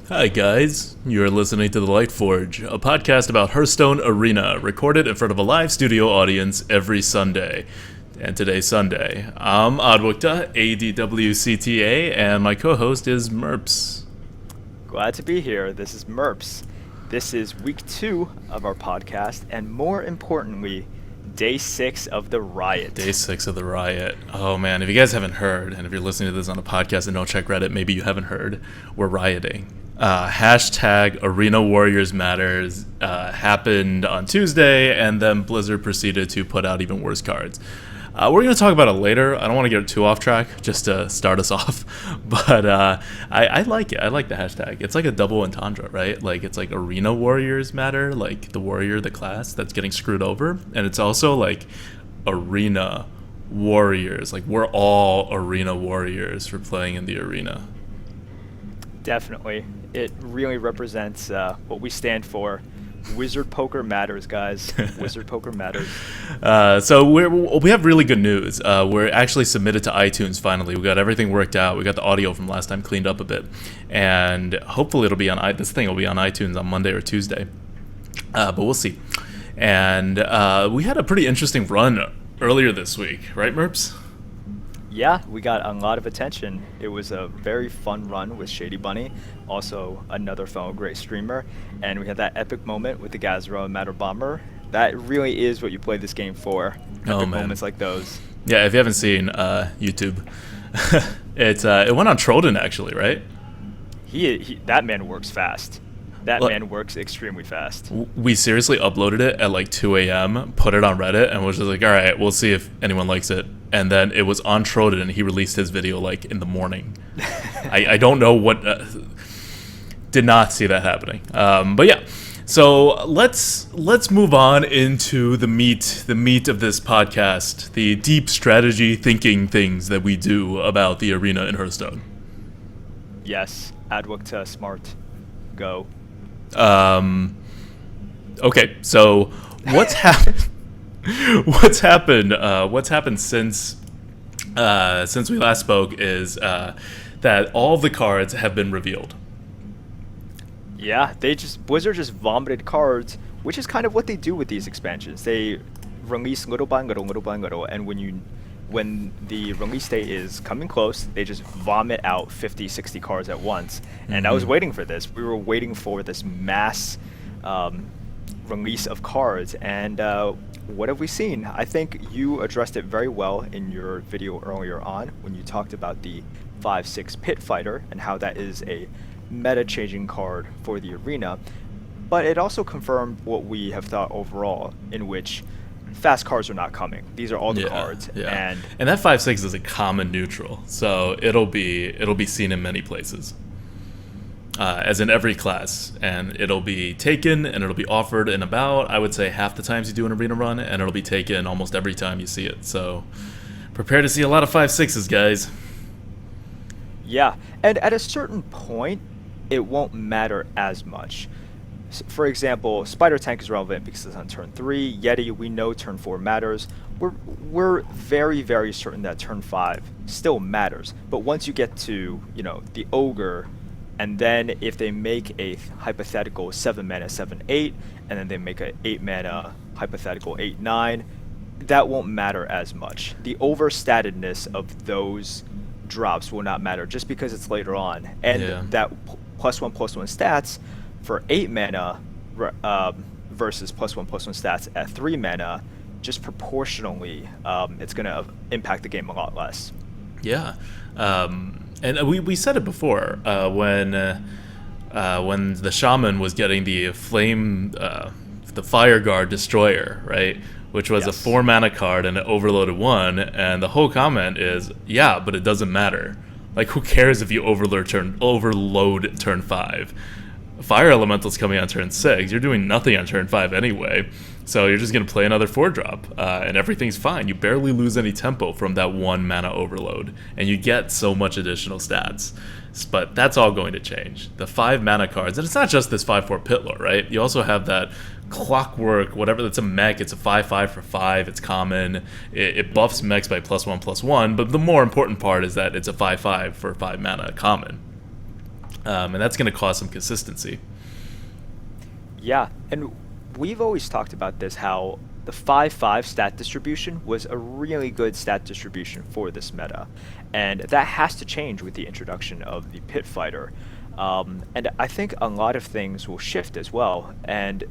Hi guys, you're listening to the Lightforge, a podcast about Hearthstone Arena, recorded in front of a live studio audience every Sunday. And today's Sunday. I'm Adwikta, ADWCTA, and my co-host is Merps. Glad to be here. This is Merps. This is week 2 of our podcast, and more importantly, day 6 of the riot. Day 6 of the riot. Oh man, if you guys haven't heard, and if you're listening to this on a podcast and don't check Reddit, maybe you haven't heard, we're rioting. Hashtag Arena Warriors Matters happened on Tuesday, and then Blizzard proceeded to put out even worse cards. We're going to talk about it later. I don't want to get too off track, just to start us off. But I like it. I like the hashtag. It's like a double entendre, right? Like, it's like Arena Warriors Matter, like the warrior, the class that's getting screwed over. And it's also like Arena Warriors. Like, we're all Arena Warriors for playing in the arena. Definitely. It really represents what we stand for. Wizard Poker matters, guys. Wizard Poker matters. So we have really good news. We're actually submitted to iTunes finally. We got everything worked out. We got the audio from last time cleaned up a bit, and hopefully it'll be on this thing will be on iTunes on Monday or Tuesday. But we'll see. And we had a pretty interesting run earlier this week, right, Merps? Yeah, we got a lot of attention. It was a very fun run with Shady Bunny, also another fellow great streamer, and we had that epic moment with the Gazro and Matter Bomber. That really is what you play this game for. Epic moments like those. Yeah, if you haven't seen YouTube, it went on Trollden actually, right? That man works fast. That man works extremely fast. We seriously uploaded it at like 2 a.m., put it on Reddit, and was just like, all right, we'll see if anyone likes it. And then it was on Trollden, and he released his video like in the morning. I don't know what... did not see that happening. But yeah, so let's move on into the meat of this podcast, the deep strategy thinking things that we do about the arena in Hearthstone. Yes, Adwikta smart. Go. Okay, so what's happened? What's happened since we last spoke is that all of the cards have been revealed. Yeah, Blizzard just vomited cards, which is kind of what they do with these expansions. They release little by little, and when the release date is coming close, they just vomit out 50, 60 cards at once. And I was waiting for this. We were waiting for this mass release of cards, and what have we seen? I think you addressed it very well in your video earlier on when you talked about the 5/6 Pit Fighter and how that is a meta-changing card for the arena. But it also confirmed what we have thought overall, in which fast cards are not coming. These are all the cards, and that 5/6 is a common neutral, so it'll be seen in many places. As in every class, and it'll be taken and it'll be offered in about, I would say, half the times you do an arena run, and it'll be taken almost every time you see it. So prepare to see a lot of 5/6s, guys. Yeah, and at a certain point, it won't matter as much. For example, Spider Tank is relevant because it's on turn 3. Yeti, we know turn 4 matters. We're very, very certain that turn 5 still matters. But once you get to, the Ogre, and then if they make a hypothetical 7 mana 7/8, and then they make a 8 mana hypothetical 8/9, that won't matter as much. The overstatedness of those drops will not matter just because it's later on. And that +1/+1 stats for 8 mana versus +1/+1 stats at 3 mana, just proportionally, it's going to impact the game a lot less. Yeah. And we said it before when the Shaman was getting the the Fire Guard Destroyer, right? Which was a 4 mana card and an overloaded 1, and the whole comment is, yeah, but it doesn't matter. Like, who cares if you overload turn 5? Fire Elemental's coming on turn 6. You're doing nothing on turn 5 anyway. So you're just going to play another 4-drop, and everything's fine. You barely lose any tempo from that 1 mana overload, and you get so much additional stats. But that's all going to change. The 5 mana cards, and it's not just this 5/4 Pitlord, right? You also have that Clockwork, whatever, that's a mech. It's a 5/5 for 5. It's common. It buffs mechs by +1/+1, but the more important part is that it's a 5/5 for 5 mana common. And that's going to cause some consistency. Yeah, and we've always talked about this, how the 5-5 stat distribution was a really good stat distribution for this meta. And that has to change with the introduction of the Pit Fighter. And I think a lot of things will shift as well. And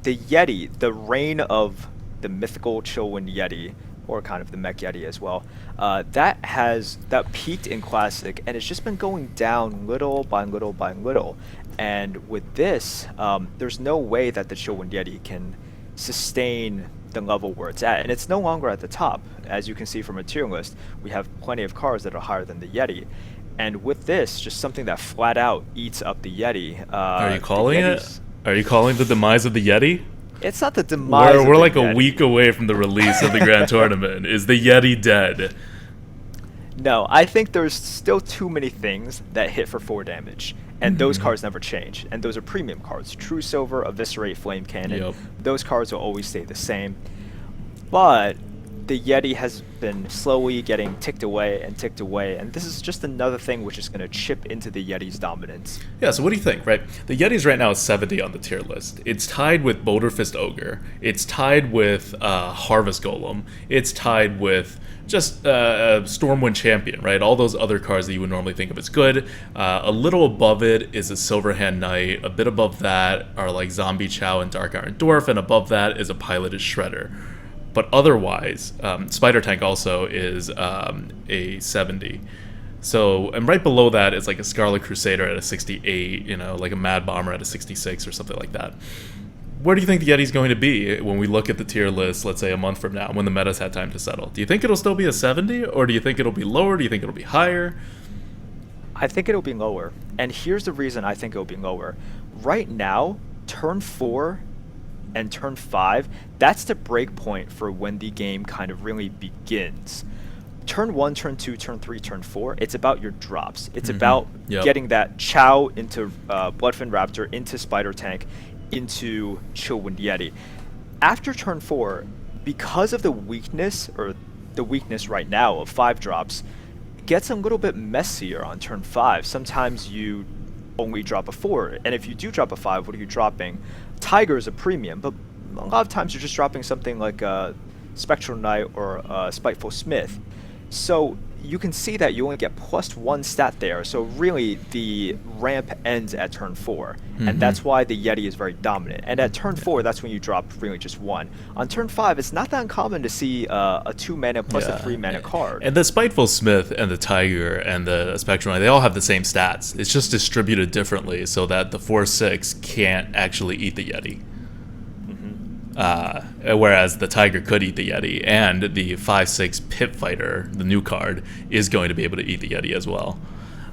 the Yeti, the reign of the mythical Chillwind Yeti, or kind of the Mech Yeti as well, that peaked in Classic, and it's just been going down little by little by little. And with this, there's no way that the Chillwind Yeti can sustain the level where it's at, and it's no longer at the top. As you can see from a tier list, we have plenty of cards that are higher than the Yeti. And with this, just something that flat out eats up the Yeti. Are you calling it? Are you calling the demise of the Yeti? It's not the demise. We're like Yeti. A week away from the release of the Grand Tournament. Is the Yeti dead? No, I think there's still too many things that hit for 4 damage, and those cards never change. And those are premium cards: True Silver, Eviscerate, Flame Cannon. Yep. Those cards will always stay the same. But the Yeti has been slowly getting ticked away, and this is just another thing which is going to chip into the Yeti's dominance. Yeah, so what do you think, right? The Yeti's right now is 70 on the tier list. It's tied with Boulder Fist Ogre. It's tied with Harvest Golem. It's tied with just Stormwind Champion, right? All those other cards that you would normally think of as good. A little above it is a Silverhand Knight. A bit above that are like Zombie Chow and Dark Iron Dwarf, and above that is a Piloted Shredder. But otherwise, Spider Tank also is a 70. So, and right below that is like a Scarlet Crusader at a 68, like a Mad Bomber at a 66 or something like that. Where do you think the Yeti's going to be when we look at the tier list, let's say a month from now, when the meta's had time to settle? Do you think it'll still be a 70, or do you think it'll be lower? Do you think it'll be higher? I think it'll be lower. And here's the reason I think it'll be lower. Right now, turn 4 and turn 5, that's the break point for when the game kind of really begins. Turn 1, turn 2, turn 3, turn 4, it's about your drops. It's about getting that Chow into Bloodfin Raptor, into Spider Tank, into Chillwind Yeti. After turn 4, because of the weakness right now of 5 drops, it gets a little bit messier on turn 5. Sometimes you only drop a 4, and if you do drop a 5, what are you dropping? Tiger is a premium, but a lot of times you're just dropping something like a Spectral Knight or a Spiteful Smith. So you can see that you only get +1 stat there, so really the ramp ends at turn 4, and that's why the Yeti is very dominant. And at turn 4, that's when you drop really just 1. On turn 5, it's not that uncommon to see a 2 mana plus a 3 mana card. And the Spiteful Smith and the Tiger and the Spectrum, they all have the same stats. It's just distributed differently so that the 4/6 can't actually eat the Yeti. Whereas the Tiger could eat the Yeti, and the 5/6 Pit Fighter, the new card, is going to be able to eat the Yeti as well.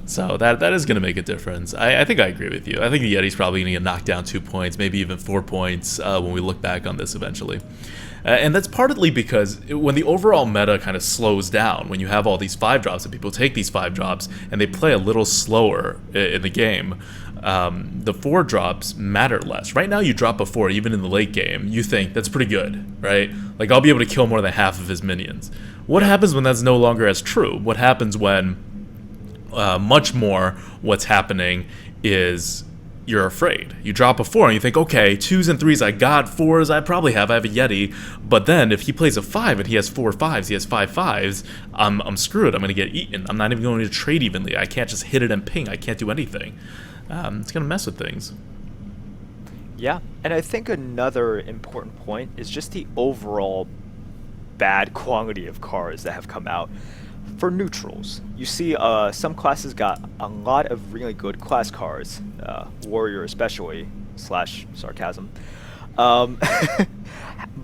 So that is going to make a difference. I think I agree with you. I think the Yeti's probably going to get knocked down 2 points, maybe even 4 points when we look back on this eventually. And that's partly because when the overall meta kind of slows down, when you have all these 5 drops and people take these 5 drops and they play a little slower in the game, the 4 drops matter less. Right now you drop a 4 even in the late game, you think that's pretty good, right? Like, I'll be able to kill more than half of his minions. What happens when that's no longer as true? What happens when much more what's happening is you're afraid. You drop a 4 and you think, okay, 2s and 3s I got, 4s I probably have, I have a Yeti, but then if he plays a 5 and he has 4 5s, he has 5 5s, I'm screwed, I'm going to get eaten, I'm not even going to trade evenly, I can't just hit it and ping, I can't do anything. It's going to mess with things. Yeah, and I think another important point is just the overall bad quality of cards that have come out. For neutrals, you see some classes got a lot of really good class cards, Warrior especially, /sarcasm.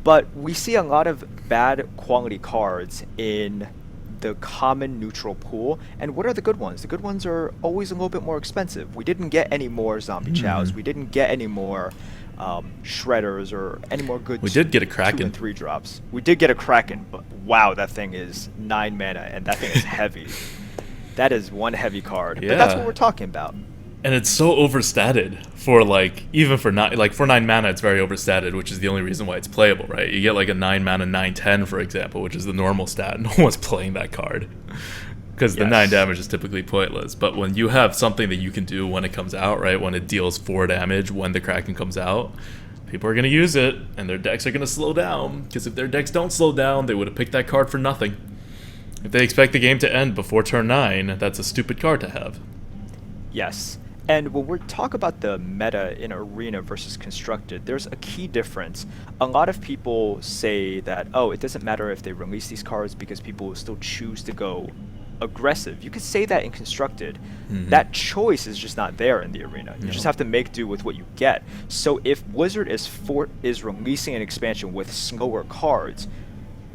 But we see a lot of bad quality cards in the common neutral pool. And what are the good ones? The good ones are always a little bit more expensive. We didn't get any more Zombie Chows. We didn't get any more Shredders or any more good. We did get a Kraken. 2 and 3 drops. We did get a Kraken, but wow, that thing is 9 mana, and that thing is heavy. That is one heavy card. Yeah. But that's what we're talking about. And it's so overstated for even for 9 mana, it's very overstated, which is the only reason why it's playable, right? You get like a 9 mana 9/10, for example, which is the normal stat. No one's playing that card. because the 9 Yes. damage is typically pointless. But when you have something that you can do when it comes out, right, when it deals 4 damage when the Kraken comes out, people are going to use it, and their decks are going to slow down, because if their decks don't slow down, they would have picked that card for nothing. If they expect the game to end before turn 9, that's a stupid card to have. Yes. And when we talk about the meta in Arena versus Constructed, there's a key difference. A lot of people say that, oh, it doesn't matter if they release these cards because people will still choose to go aggressive. You could say that in Constructed. That choice is just not there in the Arena. You just have to make do with what you get. So if Blizzard is releasing an expansion with slower cards,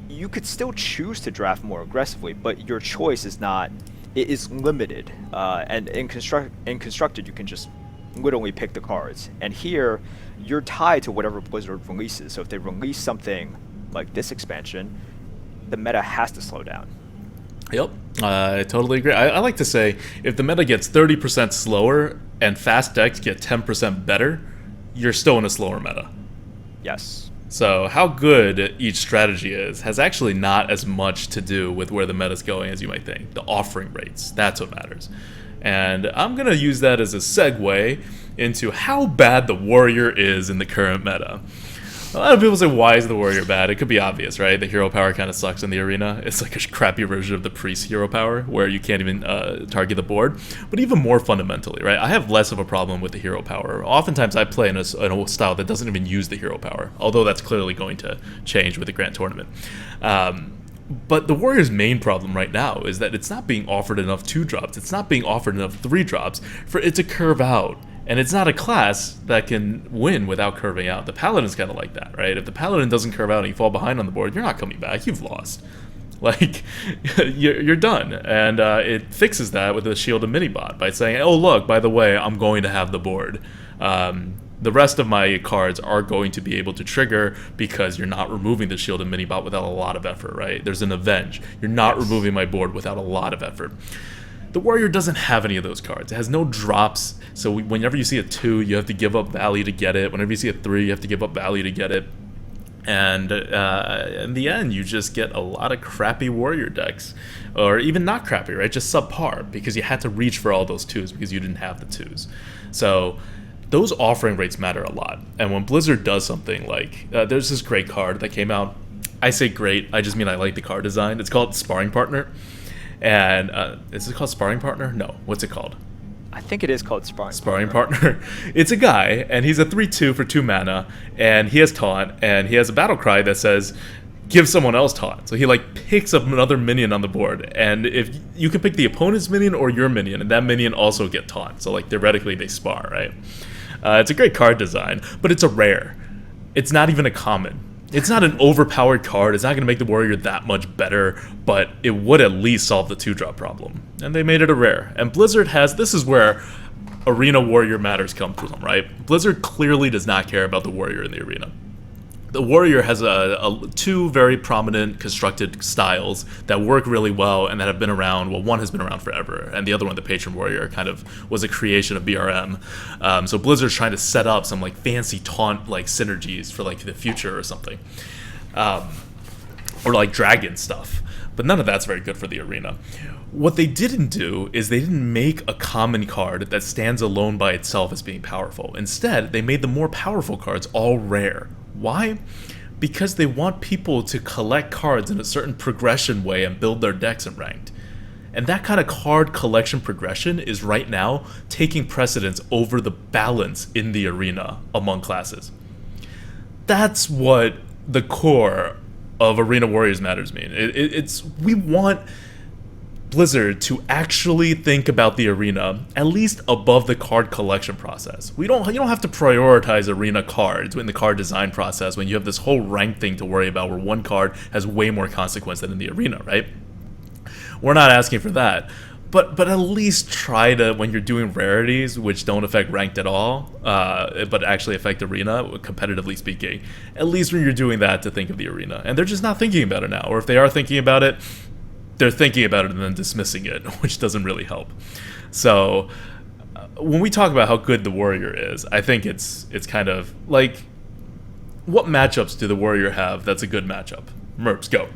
you could still choose to draft more aggressively, but your choice is not. It is limited, and in Constructed, you can just literally pick the cards. And here, you're tied to whatever Blizzard releases. So if they release something like this expansion, the meta has to slow down. Yep, I totally agree. I like to say, if the meta gets 30% slower and fast decks get 10% better, you're still in a slower meta. Yes. So how good each strategy is has actually not as much to do with where the meta's going as you might think. The offering rates, that's what matters. And I'm going to use that as a segue into how bad the warrior is in the current meta. A lot of people say, why is the warrior bad? It could be obvious, right? The hero power kind of sucks in the arena. It's like a crappy version of the priest hero power, where you can't even target the board. But even more fundamentally, right? I have less of a problem with the hero power. Oftentimes I play in a style that doesn't even use the hero power, although that's clearly going to change with the Grand Tournament. But the Warriors' main problem right now is that it's not being offered enough 2-drops. It's not being offered enough 3-drops for it to curve out. And it's not a class that can win without curving out. The Paladin's kind of like that, right? If the Paladin doesn't curve out and you fall behind on the board, you're not coming back. You've lost. Like, you're done. And it fixes that with the Shield of Minibot by saying, oh, look, by the way, I'm going to have the board. The rest of my cards are going to be able to trigger because you're not removing the Shield of Minibot without a lot of effort, right? There's an Avenge. You're not removing my board without a lot of effort. The Warrior doesn't have any of those cards. It has no drops, so whenever you see a 2, you have to give up value to get it. Whenever you see a 3, you have to give up value to get it. And in the end, you just get a lot of crappy Warrior decks. Or even not crappy, right? Just subpar, because you had to reach for all those 2s because you didn't have the 2s. So those offering rates matter a lot. And when Blizzard does something like, there's this great card that came out. I say great, I just mean I like the card design. It's called Sparring Partner. And is it called Sparring Partner? No. What's it called? I think it is called Sparring Partner. It's a guy, and he's a 3/2 for 2 mana, and he has taunt, and he has a battle cry that says, give someone else taunt. So he like picks up another minion on the board, and if you can pick the opponent's minion or your minion, and that minion also get taunt. So like theoretically they spar, right? It's a great card design, but it's a rare. It's not even a common. It's not an overpowered card. It's not going to make the warrior that much better, but it would at least solve the 2-drop problem. And they made it a rare. And Blizzard has, this is where arena warrior matters come from, right? Blizzard clearly does not care about the warrior in the arena. The warrior has 2 very prominent constructed styles that work really well and that have been around. Well, one has been around forever, and the other one, the Patron Warrior, kind of was a creation of BRM. So Blizzard's trying to set up some like fancy taunt like synergies for like the future or something, or like dragon stuff. But none of that's very good for the arena. What they didn't do is they didn't make a common card that stands alone by itself as being powerful. Instead, they made the more powerful cards all rare. Why? Because they want people to collect cards in a certain progression way and build their decks in ranked. And that kind of card collection progression is right now taking precedence over the balance in the arena among classes. That's what the core of Arena Warriors Matters mean. We want Blizzard to actually think about the arena at least above the card collection process. You don't have to prioritize arena cards in the card design process when you have this whole rank thing to worry about where one card has way more consequence than in the arena, right? We're not asking for that. But at least try to, when you're doing rarities, which don't affect ranked at all, but actually affect arena, competitively speaking, at least when you're doing that, to think of the arena. And they're just not thinking about it now. Or if they are thinking about it, they're thinking about it and then dismissing it, which doesn't really help. So when we talk about how good the warrior is, I think it's kind of like, what matchups do the warrior have that's a good matchup? Merps, go.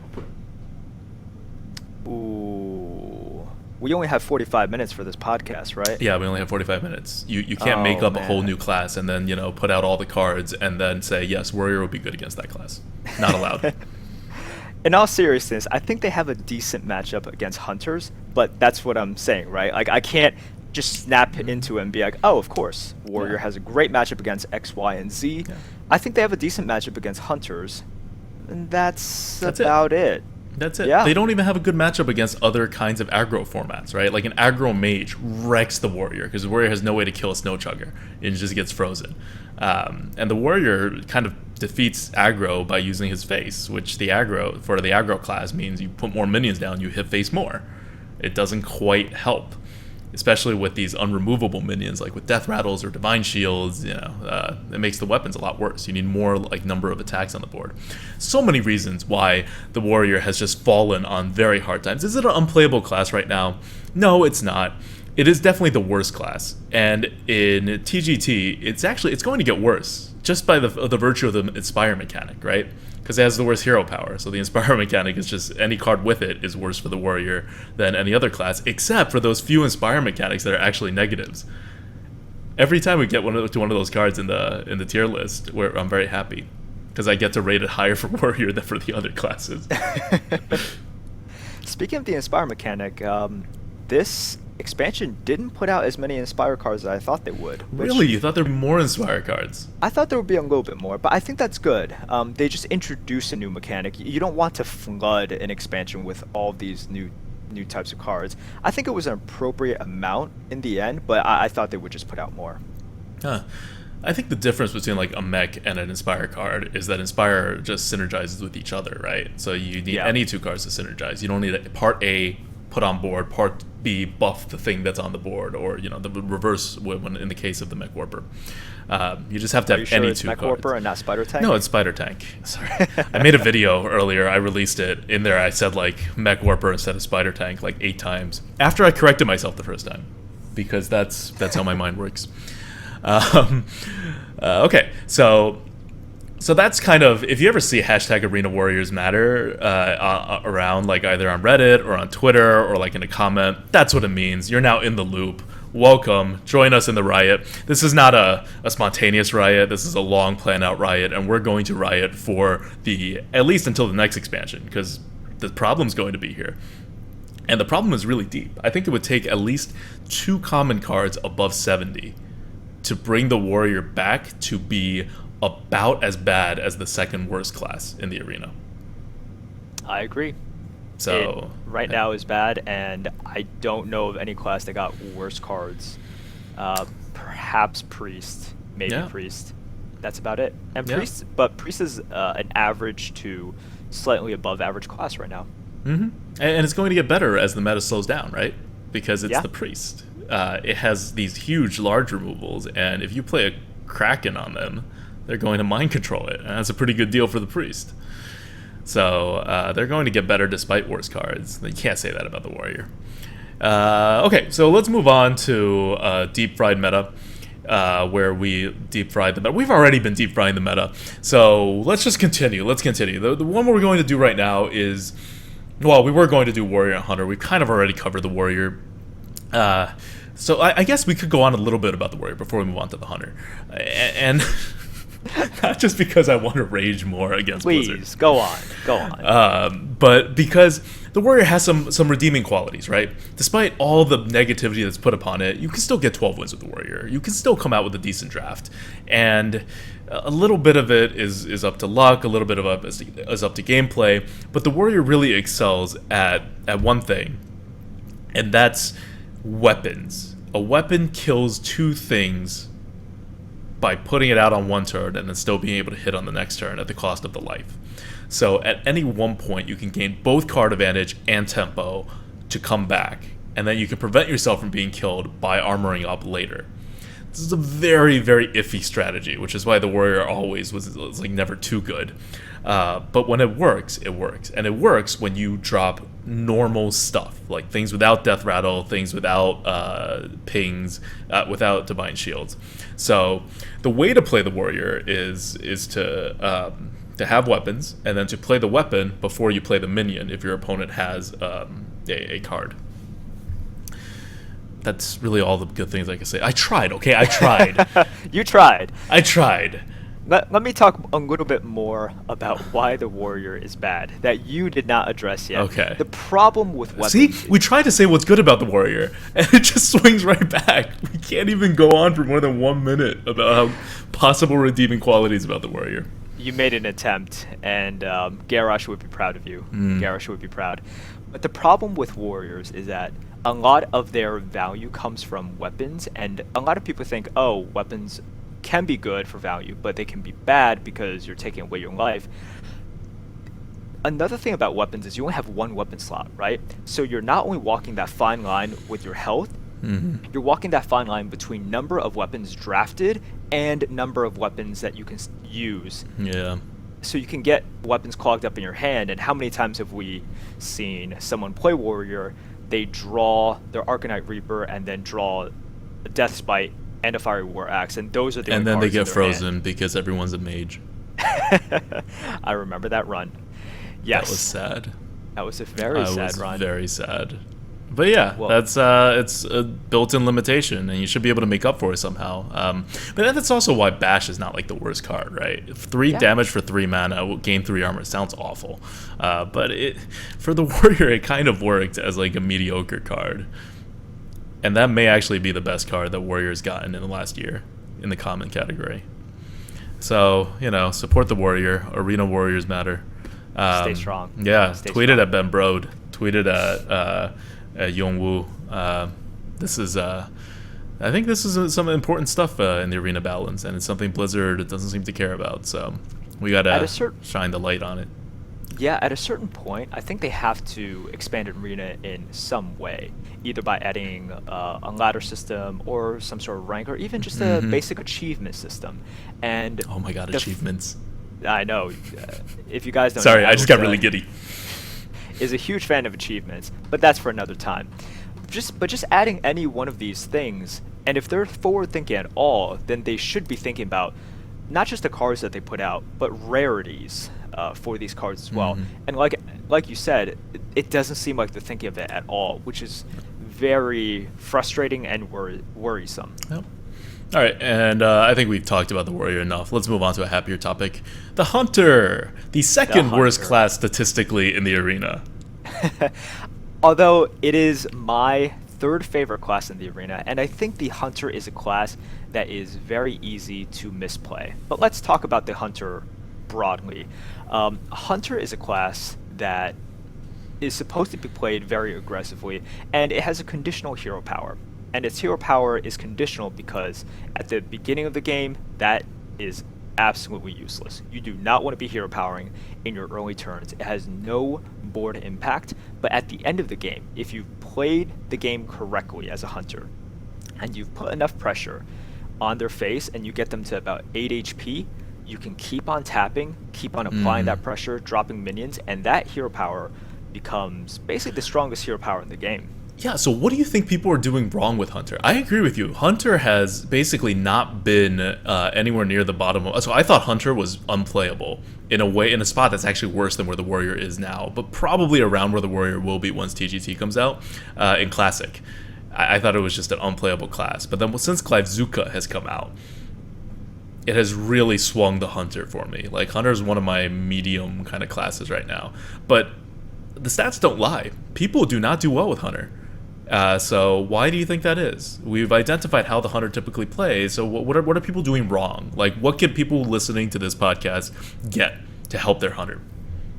Ooh. we only have 45 minutes for this podcast, right? Yeah, we only have 45 minutes. You can't make Oh up a whole man. new class and then, put out all the cards and then say, yes, warrior will be good against that class. Not allowed. In all seriousness, I think they have a decent matchup against hunters, but that's what I'm saying, right? Like I can't just snap into it and be like, oh, of course, warrior Yeah. has a great matchup against X, Y, and Z. Yeah. I think they have a decent matchup against hunters, and that's That's it. about it. That's it. Yeah. They don't even have a good matchup against other kinds of aggro formats, right? Like an aggro mage wrecks the warrior because the warrior has no way to kill a snow chugger. It just gets frozen. And the warrior kind of defeats aggro by using his face, which the aggro class means you put more minions down, you hit face more. It doesn't quite help, especially with these unremovable minions like with death rattles or divine shields. It makes the weapons a lot worse. You need more like number of attacks on the board. So many reasons why the warrior has just fallen on very hard times. Is it an unplayable class right now? No, it's not. It is definitely the worst class, and in TGT it's going to get worse just by the virtue of the inspire mechanic, right? Because it has the worst hero power. So the Inspire mechanic is just any card with it is worse for the warrior than any other class, except for those few Inspire mechanics that are actually negatives. Every time we get to one of those cards in the tier list, where I'm very happy because I get to rate it higher for warrior than for the other classes. Speaking of the Inspire mechanic, this expansion didn't put out as many Inspire cards as I thought they would. Which Really, you thought there were more Inspire cards? I thought there would be a little bit more, but I think that's good. They just introduced a new mechanic. You don't want to flood an expansion with all these new types of cards. I think it was an appropriate amount in the end, but I thought they would just put out more. Huh. I think the difference between like a mech and an Inspire card is that Inspire just synergizes with each other, right? So you need Yeah. any two cards to synergize. You don't need part A put on board, part B buff the thing that's on the board, or the reverse when in the case of the Mech Warper. You just have to Are you have sure any it's two Mech cards. Warper and not Spider Tank? No, it's Spider Tank. Sorry, I made a video earlier. I released it. In there, I said like Mech Warper instead of Spider Tank like 8 times. After I corrected myself the first time, because that's how my mind works. Okay, so that's kind of, if you ever see hashtag Arena Warriors Matter around, like either on Reddit or on Twitter or like in a comment, that's what it means. You're now in the loop. Welcome. Join us in the riot. This is not a spontaneous riot. This is a long planned out riot, and we're going to riot for at least until the next expansion, because the problem's going to be here. And the problem is really deep. I think it would take at least 2 common cards above 70 to bring the warrior back to be about as bad as the second worst class in the arena. I agree. So It right now is bad, and I don't know of any class that got worse cards. Perhaps Priest, maybe Yeah. Priest. That's about it. And Yeah. Priest is an average to slightly above average class right now. Mm-hmm. And it's going to get better as the meta slows down, right? Because it's Yeah. the priest. It has these huge, large removals, and if you play a Kraken on them, they're going to mind control it, and that's a pretty good deal for the priest. So they're going to get better despite worse cards. You can't say that about the warrior. Okay, so let's move on to deep fried meta, where we deep fried the meta. We've already been deep frying the meta, so let's just continue. Let's continue. The one we're going to do right now is, well, we were going to do warrior and hunter. We've kind of already covered the warrior. So I guess we could go on a little bit about the warrior before we move on to the hunter, and not just because I want to rage more against Blizzard. Please, go on. But because the warrior has some redeeming qualities, right? Despite all the negativity that's put upon it, you can still get 12 wins with the warrior. You can still come out with a decent draft, and a little bit of it is up to luck, a little bit of it is up to gameplay. But the warrior really excels at one thing, and that's weapons. A weapon kills 2 things by putting it out on one turn and then still being able to hit on the next turn at the cost of the life. So at any one point, you can gain both card advantage and tempo to come back, and then you can prevent yourself from being killed by armoring up later. This is a very, very iffy strategy, which is why the warrior always was like never too good. But when it works, it works. And it works when you drop normal stuff, like things without death rattle, things without pings, without divine shields. So the way to play the warrior is to have weapons, and then to play the weapon before you play the minion if your opponent has a card. that's really all the good things I can say. I tried, okay? I tried. You tried. I tried. Let me talk a little bit more about why the warrior is bad that you did not address yet. Okay. The problem with weapons. See, we tried to say what's good about the warrior, and it just swings right back. We can't even go on for more than 1 minute about how possible redeeming qualities about the warrior. You made an attempt, and Garrosh would be proud of you. Garrosh would be proud. But the problem with warriors is that a lot of their value comes from weapons, and a lot of people think, oh, weapons can be good for value, but they can be bad because you're taking away your life. Another thing about weapons is you only have one weapon slot, right? So you're not only walking that fine line with your health, you're walking that fine line between number of weapons drafted and number of weapons that you can use. Yeah. So you can get weapons clogged up in your hand, and how many times have we seen someone play warrior, they draw their Arcanite Reaper and then draw a Death Spite and a Fiery War Axe, and those are the And only then they cards in get their frozen hand. because everyone's a mage. I remember that run. Yes. That was sad. That was a very sad run. Very sad. But yeah, Well- that's it's a built-in limitation, and you should be able to make up for it somehow. But that's also why Bash is not like the worst card, right? 3 damage for 3 mana, gain 3 armor sounds awful, but for the warrior it kind of worked as like a mediocre card, and that may actually be the best card that warrior's gotten in the last year in the common category. So support the warrior. Arena warriors matter. Stay strong. Yeah, Stay tweeted strong. at Ben Brode. Tweeted at Yongwoo. This is, I think this is some important stuff in the arena balance, and it's something Blizzard doesn't seem to care about. So we gotta shine the light on it. Yeah, at a certain point, I think they have to expand arena in some way, either by adding a ladder system or some sort of rank, or even just a basic achievement system. And oh my god, achievements! I know. If you guys don't, Sorry, know, I just got really giddy. Is a huge fan of achievements, but that's for another time. Just adding any one of these things, and if they're forward thinking at all, then they should be thinking about not just the cards that they put out, but rarities for these cards as well. And like you said, it doesn't seem like they're thinking of it at all, which is very frustrating and worrisome. Yep. All right, and I think we've talked about the warrior enough. Let's move on to a happier topic. The hunter, the second worst class statistically in the arena. Although it is my third favorite class in the arena, and I think the hunter is a class that is very easy to misplay. But let's talk about the hunter broadly. Hunter is a class that is supposed to be played very aggressively, and it has a conditional hero power. And its hero power is conditional because at the beginning of the game, that is absolutely useless. You do not want to be hero powering in your early turns. It has no board impact, but at the end of the game, if you've played the game correctly as a hunter, and you've put enough pressure on their face and you get them to about 8 HP, you can keep on tapping, keep on applying that pressure, dropping minions, and that hero power becomes basically the strongest hero power in the game. Yeah, so what do you think people are doing wrong with Hunter? I agree with you. Hunter has basically not been anywhere near the bottom of... So I thought Hunter was unplayable in a spot that's actually worse than where the Warrior is now, but probably around where the Warrior will be once TGT comes out in Classic. I thought it was just an unplayable class. But then since Clivezuka has come out, it has really swung the Hunter for me. Like, Hunter is one of my medium kind of classes right now. But the stats don't lie. People do not do well with Hunter. So why do you think that is? We've identified how the Hunter typically plays, so what are people doing wrong? Like, what can people listening to this podcast get to help their Hunter?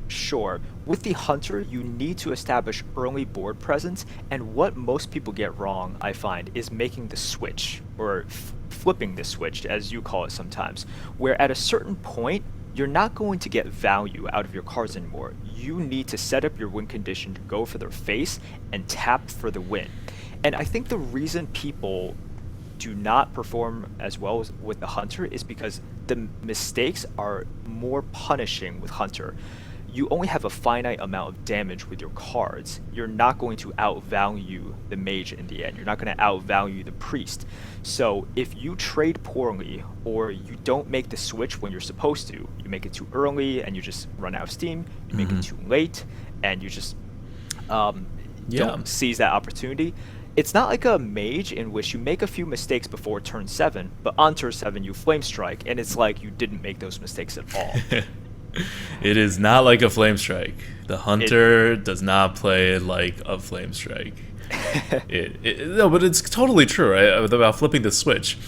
Sure. With the Hunter, you need to establish early board presence, and what most people get wrong, I find, is making the switch, or flipping the switch, as you call it sometimes, where at a certain point, you're not going to get value out of your cards anymore. You need to set up your win condition to go for their face and tap for the win. And I think the reason people do not perform as well with the Hunter is because the mistakes are more punishing with Hunter. You only have a finite amount of damage with your cards. You're not going to outvalue the mage in the end. You're not going to outvalue the priest. So if you trade poorly, or you don't make the switch when you're supposed to, you make it too early and you just run out of steam, you make it too late and you just don't seize that opportunity, It's not like a mage in which you make a few mistakes before turn 7, but on turn 7 you flame strike, and it's like you didn't make those mistakes at all. It is not like a flame strike. The It, hunter does not play like a flame strike. No, but it's totally true, right? About flipping the switch.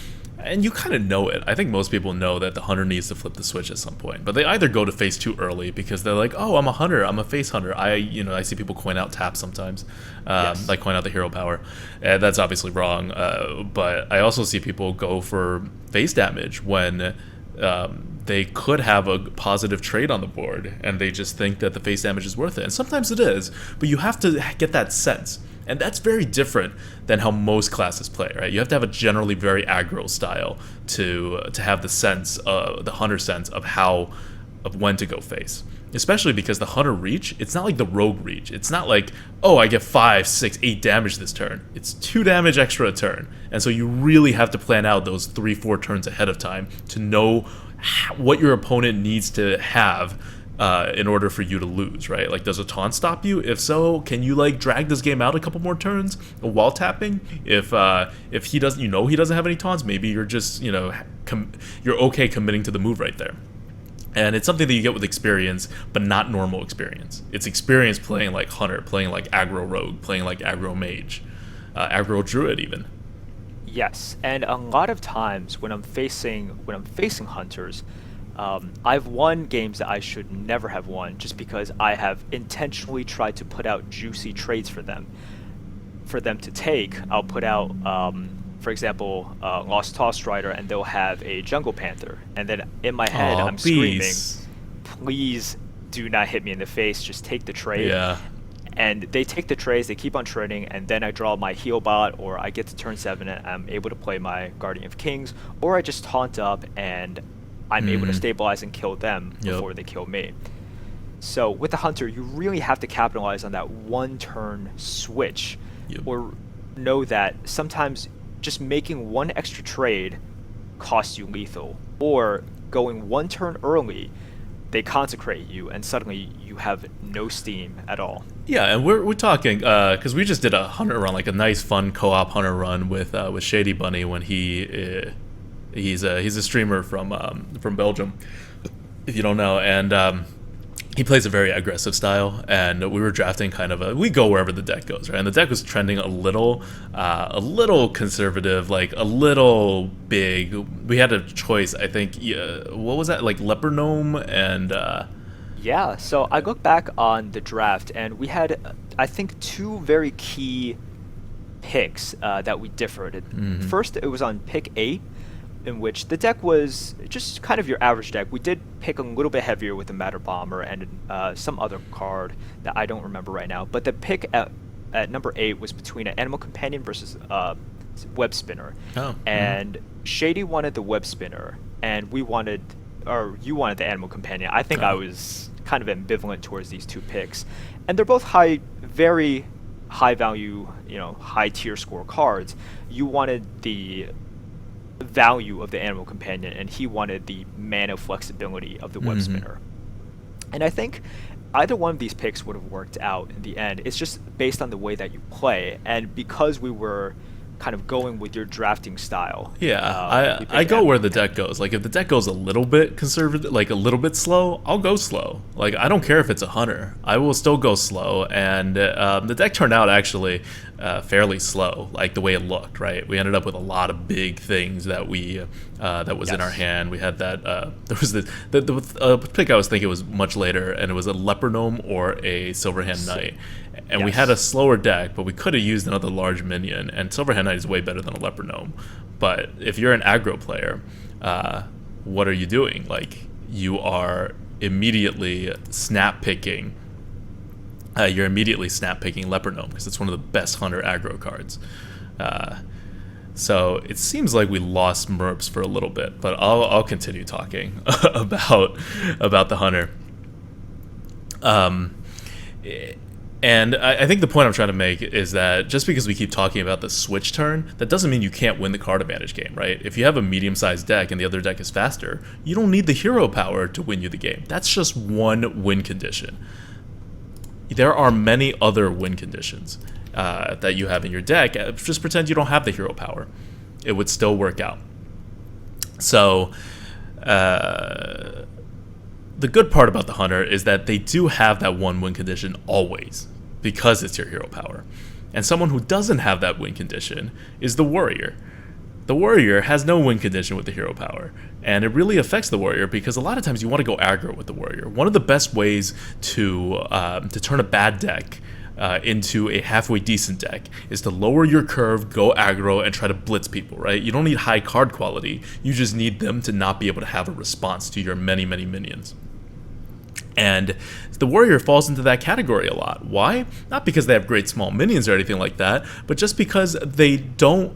And you kind of know it. I think most people know that the hunter needs to flip the switch at some point. But they either go to face too early because they're like, "Oh, I'm a hunter. I'm a face hunter." I see people coin out tap sometimes, yes. like coin out the hero power. That's obviously wrong. But I also see people go for face damage when they could have a positive trade on the board, and they just think that the face damage is worth it. And sometimes it is, but you have to get that sense. And that's very different than how most classes play, right? You have to have a generally very aggro style to have the sense, the hunter sense of when to go face. Especially because the hunter reach, it's not like the rogue reach. It's not like, oh, I get 5, 6, 8 damage this turn. It's 2 damage extra a turn. And so you really have to plan out those 3, 4 turns ahead of time to know what your opponent needs to have in order for you to lose, right? Like, does a taunt stop you? If so, can you like drag this game out a couple more turns while tapping? If he doesn't, he doesn't have any taunts, maybe you're just you're okay committing to the move right there. And it's something that you get with experience, but not normal experience. It's experience playing like hunter, playing like aggro rogue, playing like aggro mage, aggro druid even. Yes, and a lot of times when I'm facing hunters, I've won games that I should never have won just because I have intentionally tried to put out juicy trades for them to take. I'll put out, for example, Lost Toss Rider, and they'll have a Jungle Panther, and then in my head I'm please. screaming, "Please do not hit me in the face. Just take the trade." Yeah. And they take the trades, they keep on trading, and then I draw my heal bot, or I get to turn 7 and I'm able to play my Guardian of Kings, or I just taunt up and I'm able to stabilize and kill them before they kill me. So with the hunter, you really have to capitalize on that one turn switch, or know that sometimes just making one extra trade costs you lethal, or going one turn early, they consecrate you and suddenly you have no steam at all. Yeah, and we're talking because we just did a hunter run, like a nice fun co-op hunter run with Shady Bunny when he's a streamer from Belgium, if you don't know, and he plays a very aggressive style, and we were drafting we go wherever the deck goes, right? And the deck was trending a little conservative, like a little big. We had a choice, I think. What was that? Like Leper Gnome and. Yeah, so I look back on the draft, and we had, I think, 2 very key picks that we differed. First, it was on pick 8, in which the deck was just kind of your average deck. We did pick a little bit heavier with the Matter Bomber and some other card that I don't remember right now. But the pick at number 8 was between an Animal Companion versus Web Spinner. And Shady wanted the Web Spinner, and you wanted the Animal Companion. I think I was kind of ambivalent towards these 2 picks, and they're both very high value, high tier score cards. You wanted the value of the Animal Companion, and he wanted the mana flexibility of the Web Spinner. And I think either one of these picks would have worked out in the end. It's just based on the way that you play, and because we were kind of going with your drafting style. Yeah, I go where the deck goes. Like, if the deck goes a little bit conservative, like a little bit slow, I'll go slow. Like, I don't care if it's a hunter. I will still go slow. And the deck turned out actually fairly slow, like the way it looked, right? We ended up with a lot of big things that was in our hand. We had that, there was the pick I was thinking was much later, and it was a Leper Gnome or a Silverhand Knight. And we had a slower deck, but we could have used another large minion, and Silverhand Knight is way better than a Leper Gnome. But if you're an aggro player, what are you doing? Like, you are immediately snap picking. You're immediately snap picking Leper Gnome because it's one of the best hunter aggro cards. So it seems like we lost Merps for a little bit, but I'll continue talking about the hunter. And I think the point I'm trying to make is that just because we keep talking about the switch turn, that doesn't mean you can't win the card advantage game, right? If you have a medium-sized deck and the other deck is faster, you don't need the hero power to win you the game. That's just one win condition. there are many other win conditions that you have in your deck. Just pretend you don't have the hero power. It would still work out. So the good part about the hunter is that they do have that one win condition always, because it's your hero power. And someone who doesn't have that win condition is the warrior. The warrior has no win condition with the hero power, and it really affects the warrior because a lot of times you want to go aggro with the warrior. One of the best ways to turn a bad deck into a halfway decent deck is to lower your curve, go aggro, and try to blitz people, right? You don't need high card quality, you just need them to not be able to have a response to your many, many minions. And the warrior falls into that category a lot. Why? Not because they have great small minions or anything like that, but just because they don't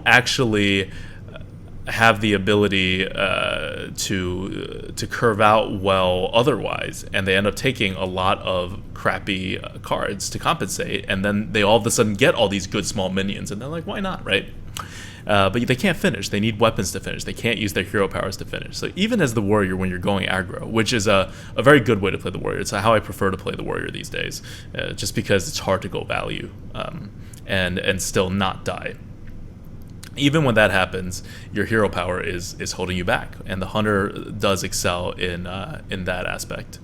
actually have the ability to curve out well otherwise, and they end up taking a lot of crappy cards to compensate, and then they all of a sudden get all these good small minions, and they're like, why not, right? But they can't finish. They need weapons to finish. They can't use their hero powers to finish. So even as the warrior, when you're going aggro, which is a very good way to play the warrior, it's how I prefer to play the warrior these days, just because it's hard to go value and still not die. Even when that happens, your hero power is holding you back, and the hunter does excel in that aspect.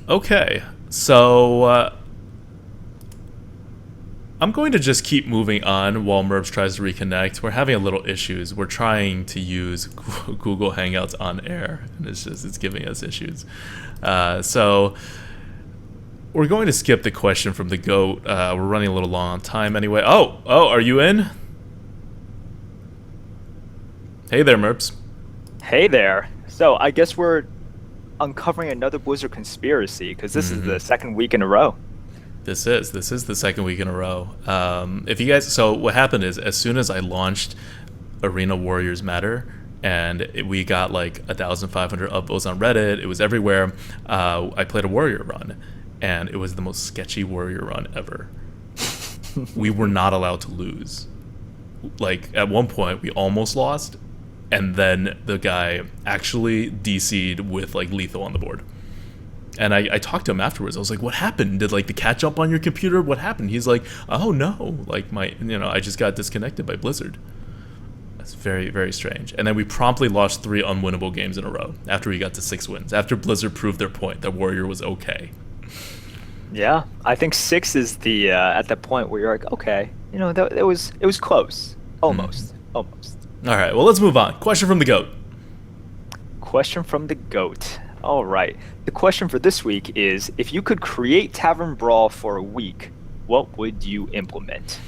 Okay, so I'm going to just keep moving on while Merbs tries to reconnect. We're having a little issues. We're trying to use Google Hangouts on air, and it's giving us issues. So we're going to skip the question from the GOAT. We're running a little long on time anyway. Oh, are you in? Hey there, Merbs. Hey there. So I guess we're uncovering another Blizzard conspiracy, because this is the second week in a row. This is the second week in a row. If you guys, so what happened is, as soon as I launched Arena Warriors Matter, and we got like 1,500 upvotes on Reddit, it was everywhere. I played a warrior run, and it was the most sketchy warrior run ever. We were not allowed to lose. Like, at one point, we almost lost, and then the guy actually DC'd with like lethal on the board. And I talked to him afterwards. I was like, what happened? Did like the cat jump on your computer? What happened? He's like, oh no, like I just got disconnected by Blizzard. That's very, very strange. And then we promptly lost 3 unwinnable games in a row after we got to 6 wins, after Blizzard proved their point that Warrior was okay. Yeah, I think 6 is the at that point where you're like, okay, it was close, almost. All right, well, let's move on. Question from the GOAT. Question from the GOAT. All right. The question for this week is, if you could create Tavern Brawl for a week, what would you implement?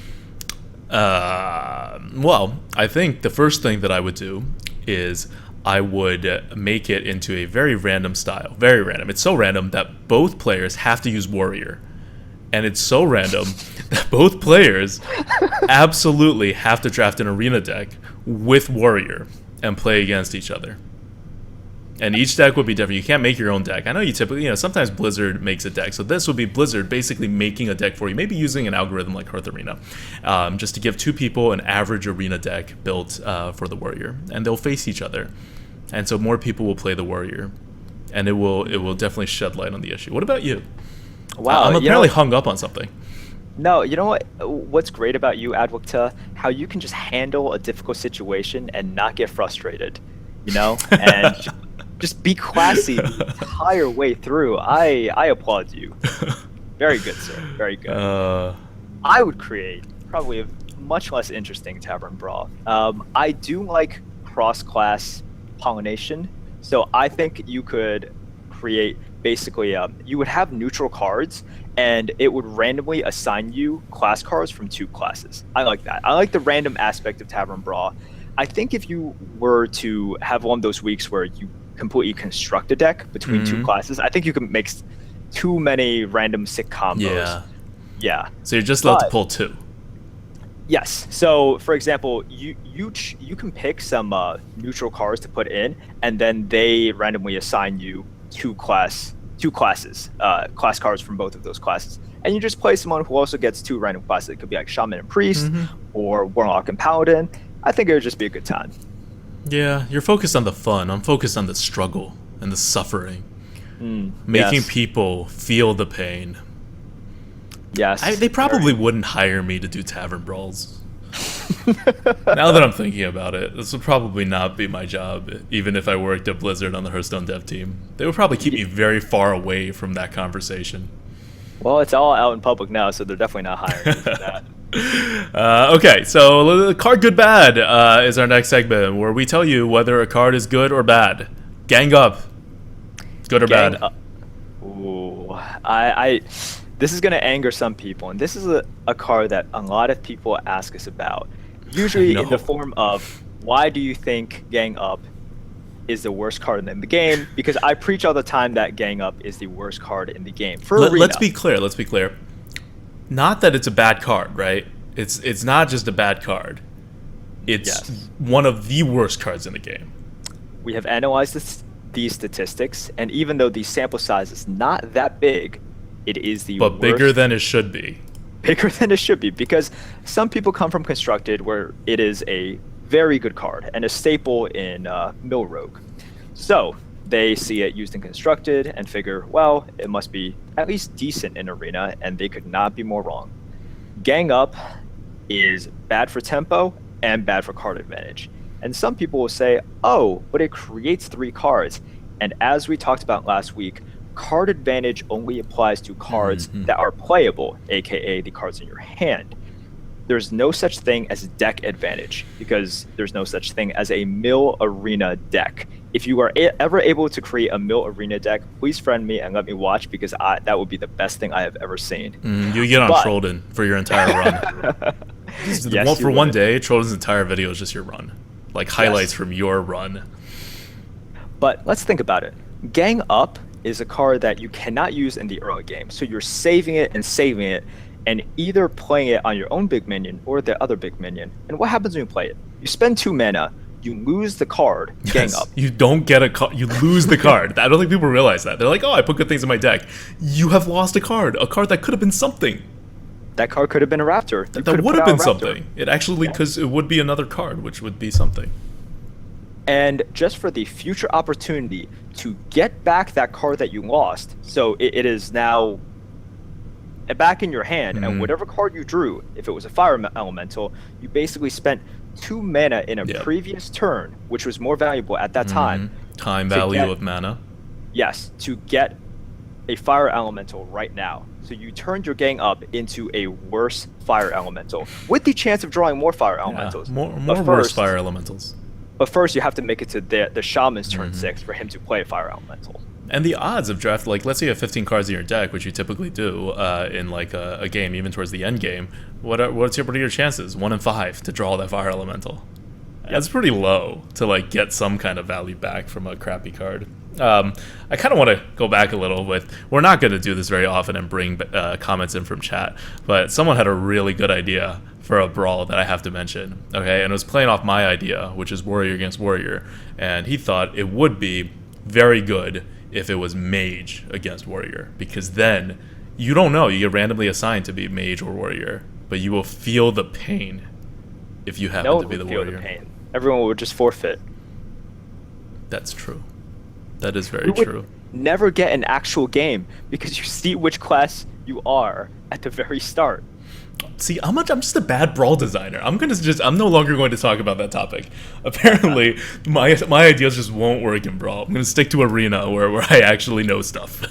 Well, I think the first thing that I would do is I would make it into a very random style. Very random. It's so random that both players have to use Warrior. And it's so random that both players absolutely have to draft an arena deck with Warrior and play against each other. And each deck would be different. You can't make your own deck. I know you typically, sometimes Blizzard makes a deck. So this would be Blizzard basically making a deck for you, maybe using an algorithm like Hearth Arena, just to give 2 people an average arena deck built for the Warrior. And they'll face each other. And so more people will play the Warrior. And it will definitely shed light on the issue. What about you? Wow. I'm apparently hung up on something. No, you know what? What's great about you, Adwokta, how you can just handle a difficult situation and not get frustrated, and just be classy the entire way through. I applaud you. Very good, sir. Very good. I would create probably a much less interesting Tavern Brawl. I do like cross-class pollination, so I think you could create basically you would have neutral cards, and it would randomly assign you class cards from 2 classes. I like that. I like the random aspect of Tavern Brawl. I think if you were to have one of those weeks where you completely construct a deck between 2 classes, I think you can make too many random sick combos. Yeah. So you're just allowed to pull 2. Yes. So, for example, you can pick some neutral cards to put in, and then they randomly assign you 2 class cards from both of those classes, and you just play someone who also gets 2 random classes. It could be like Shaman and Priest, or Warlock and Paladin. I think it would just be a good time. Yeah, you're focused on the fun. I'm focused on the struggle and the suffering, making Yes. people feel the pain. Yes. They probably wouldn't hire me to do tavern brawls. Now that I'm thinking about it, this would probably not be my job, even if I worked at Blizzard on the Hearthstone dev team. They would probably keep me very far away from that conversation. Well, it's all out in public now, so they're definitely not hiring you for that. Okay, so card good bad is our next segment, where we tell you whether a card is good or bad. Gang up, good or Gang bad. up. Ooh, this is gonna anger some people, and this is a card that a lot of people ask us about. Usually in the form of, why do you think Gang Up is the worst card in the game? Because I preach all the time that Gang Up is the worst card in the game. Let's be clear. Let's be clear. Not that it's a bad card, right? It's not just a bad card. It's one of the worst cards in the game. We have analyzed these statistics, and even though the sample size is not that big, it is the But worst. bigger than it should be. Bigger than it should be, because some people come from Constructed, where it is a very good card and a staple in Mill Rogue. So they see it used in Constructed and figure, well, it must be at least decent in Arena, and they could not be more wrong. Gang Up is bad for tempo and bad for card advantage. And some people will say, oh, but it creates 3 cards. And as we talked about last week, card advantage only applies to cards that are playable, aka the cards in your hand. There's no such thing as deck advantage, because there's no such thing as a Mill Arena deck. If you are ever able to create a Mill Arena deck, please friend me and let me watch, because that would be the best thing I have ever seen. You get on Trollden for your entire run. Yes, for one day, Trollden's entire video is just your run. Like highlights from your run. But let's think about it. Gang Up is a card that you cannot use in the early game. So you're saving it and either playing it on your own big minion or the other big minion. And what happens when you play it? You spend 2 mana, you lose the card, Gang Up. You don't get a card, you lose the card. I don't think people realize that. They're like, oh, I put good things in my deck. You have lost a card that could have been something. That card could have been a Raptor. That would have been something. It actually, because it would be another card, which would be something. And just for the future opportunity to get back that card that you lost, so it is now back in your hand, and whatever card you drew, if it was a fire elemental, you basically spent 2 mana in a previous turn, which was more valuable at that time. Time value of mana. Yes, to get a fire elemental right now. So you turned your Gang Up into a worse fire elemental, with the chance of drawing more fire elementals. More worse fire elementals. But first, you have to make it to the Shaman's turn 6 for him to play a fire elemental. And the odds of draft, like, let's say you have 15 cards in your deck, which you typically do in like a game, even towards the end game. What are your chances? 1 in 5 to draw that fire elemental. That's pretty low to like get some kind of value back from a crappy card. I kind of want to go back a little with, we're not going to do this very often and bring comments in from chat, but someone had a really good idea for a brawl that I have to mention, okay? And it was playing off my idea, which is warrior against warrior, and he thought it would be very good if it was mage against warrior, because then you don't know, you get randomly assigned to be mage or warrior, but you will feel the pain if you happen to be the warrior. The pain. Everyone would just forfeit. That's true. That is very true. Never get an actual game because you see which class you are at the very start. See, I'm just a bad brawl designer. I'm no longer going to talk about that topic. Apparently, my ideas just won't work in brawl. I'm gonna stick to arena where I actually know stuff.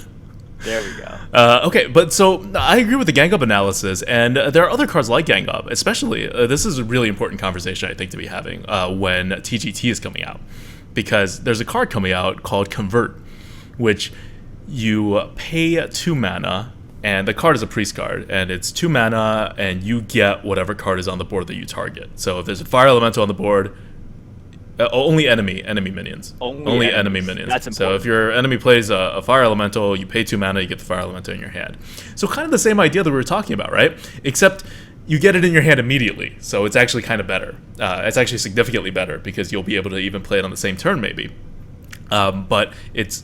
There we go. Okay, but so I agree with the Gang Up analysis, and there are other cards like Gang Up, especially, this is a really important conversation, I think, to be having when TGT is coming out. Because there's a card coming out called Convert, which you pay 2 mana, and the card is a priest card, and it's 2 mana, and you get whatever card is on the board that you target. So if there's a fire elemental on the board, only enemy minions. Only enemy minions. That's important. So if your enemy plays a fire elemental, you pay 2 mana, you get the fire elemental in your hand. So kind of the same idea that we were talking about, right? Except you get it in your hand immediately, so it's actually kind of better. It's actually significantly better because you'll be able to even play it on the same turn, maybe. But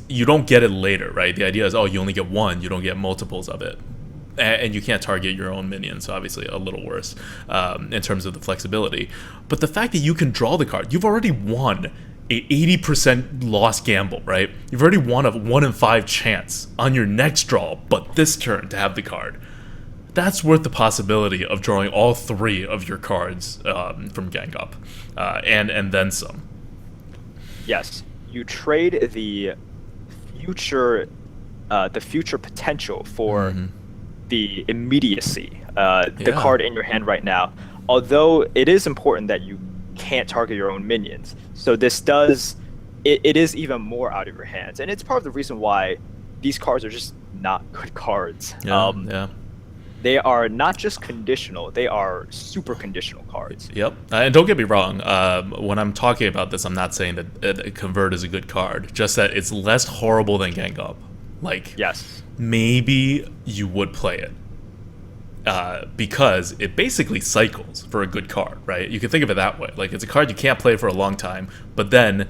you don't get it later, right? The idea is, oh, you only get 1, you don't get multiples of it. and you can't target your own minions, so obviously a little worse in terms of the flexibility. But the fact that you can draw the card, you've already won a 80% loss gamble, right? You've already won a 1 in 5 chance on your next draw, but this turn to have the card. That's worth the possibility of drawing all 3 of your cards from Gang Up, and then some. Yes, you trade the future potential for the immediacy, the card in your hand right now. Although it is important that you can't target your own minions, so this does it is even more out of your hands, and it's part of the reason why these cards are just not good cards. They are not just conditional, they are super conditional cards. Yep. And don't get me wrong, when I'm talking about this, I'm not saying that Convert is a good card, just that it's less horrible than Gang Up. Like, yes, maybe you would play it. Because it basically cycles for a good card, right? You can think of it that way. Like, it's a card you can't play for a long time, but then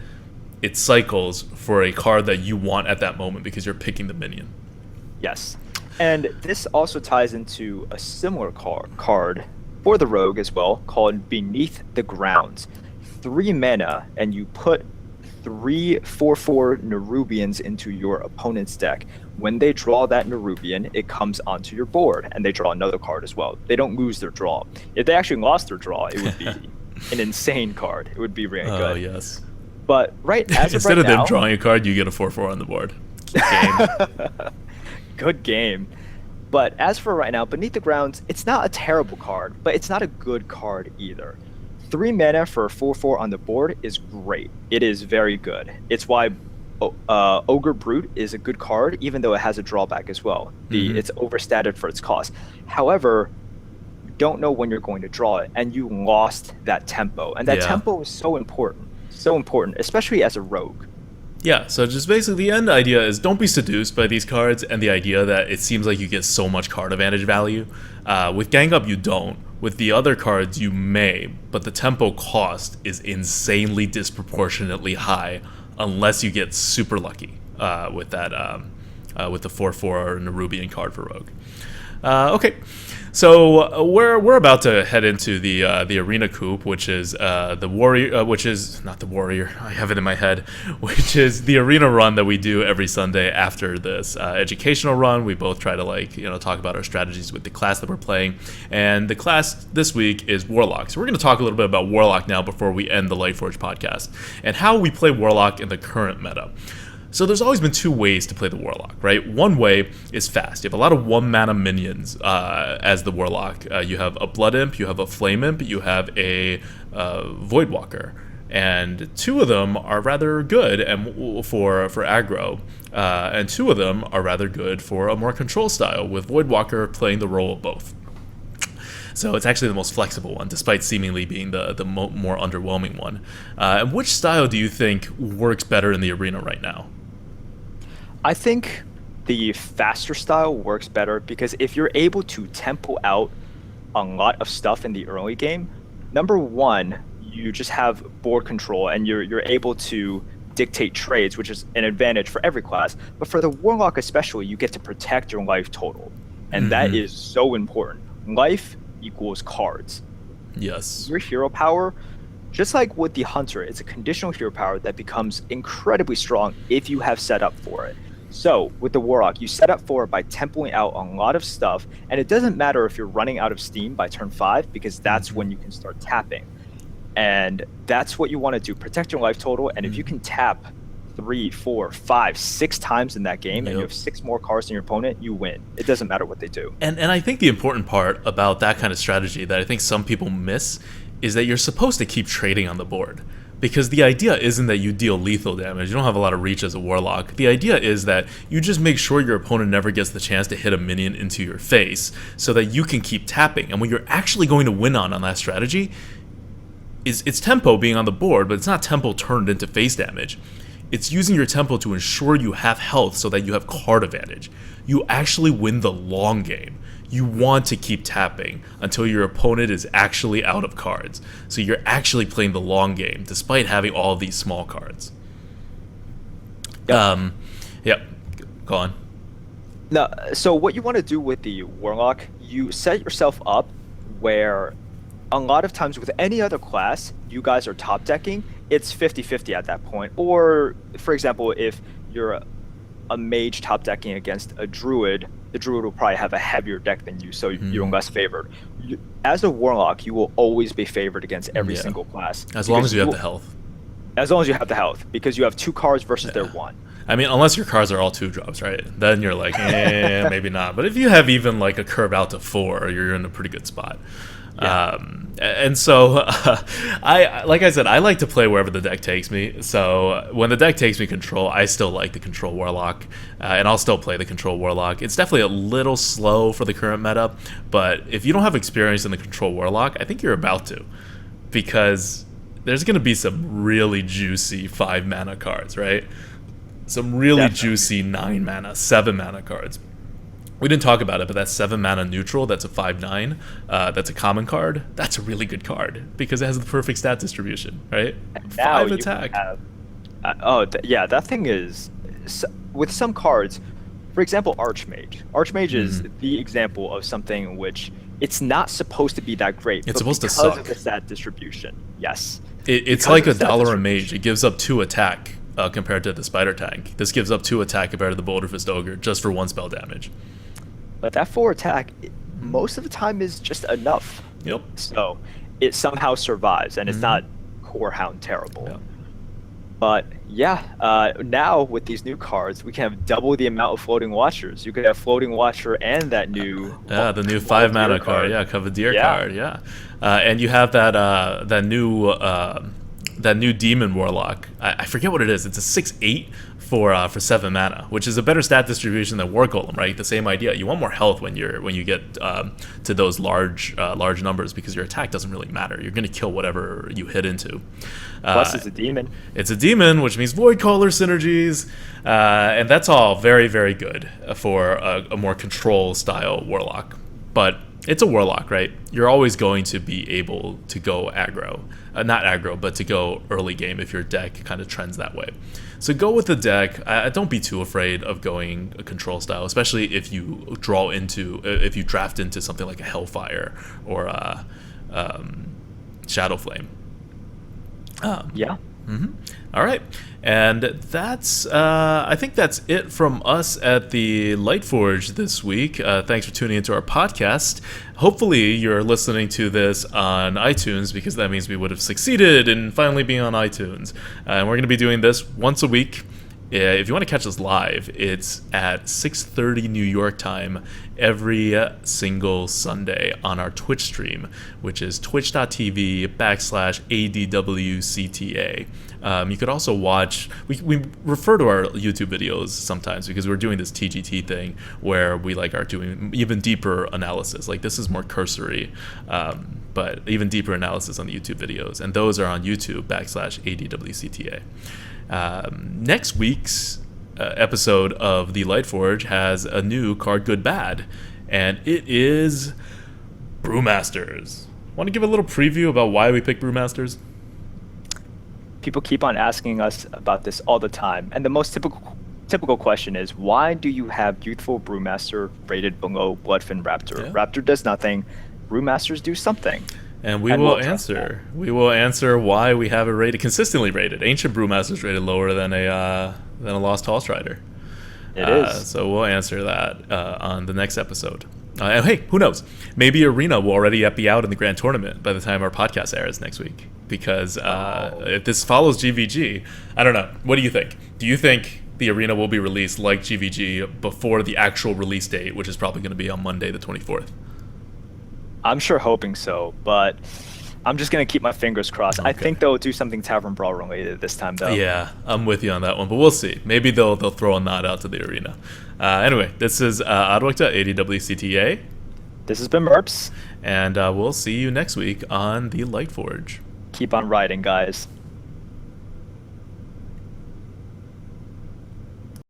it cycles for a card that you want at that moment because you're picking the minion. Yes. And this also ties into a similar card for the Rogue as well, called Beneath the Grounds. 3 mana, and you put 3 4/4 Nerubians into your opponent's deck. When they draw that Nerubian, it comes onto your board, and they draw another card as well. They don't lose their draw. If they actually lost their draw, it would be an insane card. It would be really good. Oh, yes. But as Instead of them now, drawing a card, you get a 4/4 on the board. Game. Good game. But as for right now, Beneath the Grounds, it's not a terrible card, but it's not a good card either. 3 mana for a 4/4 on the board is great. It is very good. It's why Ogre Brute is a good card, even though it has a drawback as well. It's overstated for its cost. However, you don't know when you're going to draw it, and you lost that tempo. And that tempo is so important, especially as a rogue. Yeah, so just basically the end idea is don't be seduced by these cards and the idea that it seems like you get so much card advantage value. With Gang Up, you don't. With the other cards, you may, but the tempo cost is insanely disproportionately high unless you get super lucky with that with the 4/4 Nerubian card for Rogue. Okay, so we're about to head into the arena coupe, which is the warrior, which is not the warrior. I have it in my head, which is the arena run that we do every Sunday after this educational run. We both try to talk about our strategies with the class that we're playing, and the class this week is Warlock. So we're going to talk a little bit about Warlock now before we end the Lightforge podcast and how we play Warlock in the current meta. So there's always been 2 ways to play the Warlock, right? One way is fast. You have a lot of 1 mana minions as the Warlock. You have a Blood Imp, you have a Flame Imp, you have a Voidwalker. And 2 of them are rather good for aggro, and 2 of them are rather good for a more control style, with Voidwalker playing the role of both. So it's actually the most flexible one, despite seemingly being the more underwhelming one. And which style do you think works better in the arena right now? I think the faster style works better because if you're able to tempo out a lot of stuff in the early game, number one, you just have board control and you're able to dictate trades, which is an advantage for every class. But for the Warlock especially, you get to protect your life total. And that is so important. Life equals cards. Yes. Your hero power, just like with the Hunter, it's a conditional hero power that becomes incredibly strong if you have set up for it. So with the Warlock, you set up for it by tempoing out a lot of stuff, and it doesn't matter if you're running out of steam by turn 5 because that's when you can start tapping. And that's what you want to do, protect your life total, and if you can tap 3, 4, 5, 6 times in that game and you have 6 more cards than your opponent, you win. It doesn't matter what they do. And I think the important part about that kind of strategy that I think some people miss is that you're supposed to keep trading on the board. Because the idea isn't that you deal lethal damage. You don't have a lot of reach as a Warlock. The idea is that you just make sure your opponent never gets the chance to hit a minion into your face so that you can keep tapping. And what you're actually going to win on that strategy is it's tempo being on the board, but it's not tempo turned into face damage. It's using your tempo to ensure you have health so that you have card advantage. You actually win the long game. You want to keep tapping until your opponent is actually out of cards. So you're actually playing the long game despite having all these small cards. Yep. Go on. No, so what you want to do with the Warlock, you set yourself up where a lot of times with any other class, you guys are top decking, it's 50-50 at that point. Or, for example, if you're a mage top decking against a druid, the druid will probably have a heavier deck than you, so you're Mhm. less favored. As a warlock, you will always be favored against every Yeah. single class. As long because as you have the health. as long as you have the health, because you have two cards versus their Yeah. one. I mean, unless your cards are all 2 drops, right? Then you're like, maybe not. But if you have even like a curve out to 4, you're in a pretty good spot. Yeah. And so, like I said, I like to play wherever the deck takes me. So when the deck takes me control, I still like the control warlock, and I'll still play the control warlock. It's definitely a little slow for the current meta, but if you don't have experience in the control warlock, I think you're about to, because there's going to be some really juicy 5 mana cards, right? Some really Definitely. juicy 9 mana, 7 mana cards. We didn't talk about it, but that 7 mana neutral, that's a 5/9, that's a common card. That's a really good card because it has the perfect stat distribution, right? Now 5 you attack. have yeah, that thing is with some cards. For example, Archmage. Archmage is Mhm. the example of something in which it's not supposed to be that great, It's but supposed to because suck. of the stat distribution, yes. It's Because like of a the stat dollar a distribution. mage. It gives up 2 attack compared to the spider tank. This gives up 2 attack compared to the Boulder Fist Ogre just for 1 spell damage. But that 4 attack, most of the time is just enough. Yep. So it somehow survives, and it's Mhm. not Core Hound terrible. Yeah. But yeah, now with these new cards, we can have double the amount of floating watchers. You could have floating watcher and that new Yeah, the new 5 mana Valdir card. Yeah, Cavalier Yeah. card. Yeah, and you have that new demon warlock. I forget what it is. It's a 6/8 for 7 mana, which is a better stat distribution than War Golem. Right, the same idea. You want more health when you get to those large numbers because your attack doesn't really matter. You're gonna kill whatever you hit into. Plus, it's a demon. It's a demon, which means Void Caller synergies, and that's all very, very good for a more control style warlock. But it's a warlock, right? You're always going to be able to go aggro. Not aggro, but to go early game if your deck kind of trends that way. So go with the deck. Don't be too afraid of going a control style, especially if you if you draft into something like a Hellfire or a Shadow Flame. Yeah. All right, and that's I think that's it from us at the Lightforge this week. Thanks for tuning into our podcast. Hopefully, you're listening to this on iTunes because that means we would have succeeded in finally being on iTunes. And we're going to be doing this once a week. If you want to catch us live, it's at 6:30 New York time every single Sunday on our Twitch stream, which is twitch.tv/ADWCTA. You could also watch, we refer to our YouTube videos sometimes because we're doing this TGT thing where we are doing even deeper analysis. Like this is more cursory, but even deeper analysis on the YouTube videos. And those are on YouTube/ADWCTA. Next week's episode of the Lightforge has a new card good bad, and it is Brewmasters. Want to give a little preview about why we picked Brewmasters? People keep on asking us about this all the time, and the most typical question is, why do you have Youthful Brewmaster rated below Bloodfin Raptor? Yeah. Raptor does nothing. Brewmasters do something. And we And will we'll address answer. We will answer why we have it rated consistently rated. Ancient Brewmasters rated lower than a Lost Tall Strider. It is. So we'll answer that on the next episode. And hey, who knows? Maybe Arena will already be out in the Grand Tournament by the time our podcast airs next week. Because if this follows GVG, I don't know. What do you think? Do you think the Arena will be released like GVG before the actual release date, which is probably going to be on Monday the 24th? I'm sure hoping so, but I'm just going to keep my fingers crossed. I Okay. think they'll do something Tavern Brawl related this time, though. Yeah, I'm with you on that one, but we'll see. Maybe they'll throw a nod out to the Arena. Anyway, this is Adwakta, ADWCTA, This has been Merps. and we'll see you next week on the Lightforge. Keep on riding, guys.